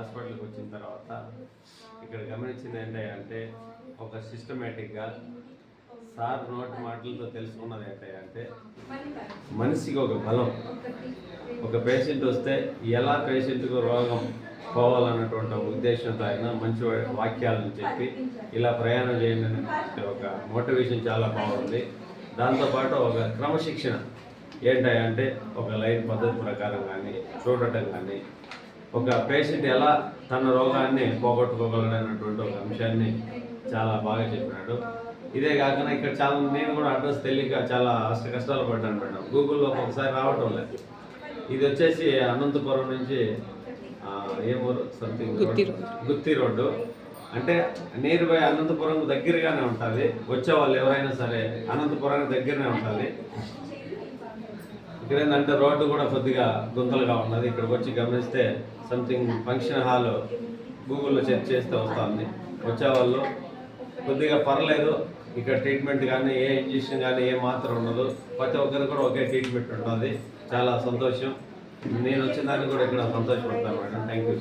హాస్పిటల్కి వచ్చిన తర్వాత ఇక్కడ గమనించింది ఏంటంటే ఒక సిస్టమేటిక్గా సార్ నోటి మాటలతో తెలుసుకున్నది ఏంటంటే మనిషికి ఒక బలం. ఒక పేషెంట్ వస్తే ఎలా పేషెంట్కు రోగం పోవాలన్నటువంటి ఉద్దేశంతో ఆయన మంచి వాక్యాలను చెప్పి ఇలా ప్రయాణం చేయండి అనే ఒక మోటివేషన్ చాలా బాగుంది. దాంతోపాటు ఒక క్రమశిక్షణ ఏంటంటే ఒక లైన్ పద్ధతి ప్రకారం కానీ చూడటం కానీ ఒక పేషెంట్ ఎలా తన రోగాన్ని పోగొట్టుకోగలడన్నటువంటి ఒక అంశాన్ని చాలా బాగా చెప్పినాడు. ఇదే కాకుండా ఇక్కడ చాలా నేను కూడా అడ్రస్ తెలియక చాలా కష్టాలు పడ్డాను మేడం. గూగుల్లో ఒకసారి రావటం లేదు. ఇది వచ్చేసి అనంతపురం నుంచి ఏమూరు సంథింగ్ గుత్తి రోడ్డు అంటే నియర్ బై అనంతపురం దగ్గరగానే ఉంటుంది. వచ్చేవాళ్ళు ఎవరైనా సరే అనంతపురానికి దగ్గరనే ఉంటుంది. ఇక్కడ ఏంటంటే రోడ్డు కూడా కొద్దిగా గుంతలుగా ఉన్నది. ఇక్కడికి వచ్చి గమనిస్తే సంథింగ్ ఫంక్షన్ హాల్ గూగుల్లో సెర్చ్ చేస్తే వస్తుంది. వచ్చేవాళ్ళు కొద్దిగా పర్లేదు. ఇక్కడ ట్రీట్మెంట్ కానీ ఏ ఇంజక్షన్ కానీ ఏ మాత్రం ఉండదు. ప్రతి ఒక్కరికి కూడా ఒకే ట్రీట్మెంట్ ఉంటుంది. చాలా సంతోషం. నేను వచ్చిన దాన్ని కూడా ఇక్కడ సంతోషపడతాను మేడం. Thank you.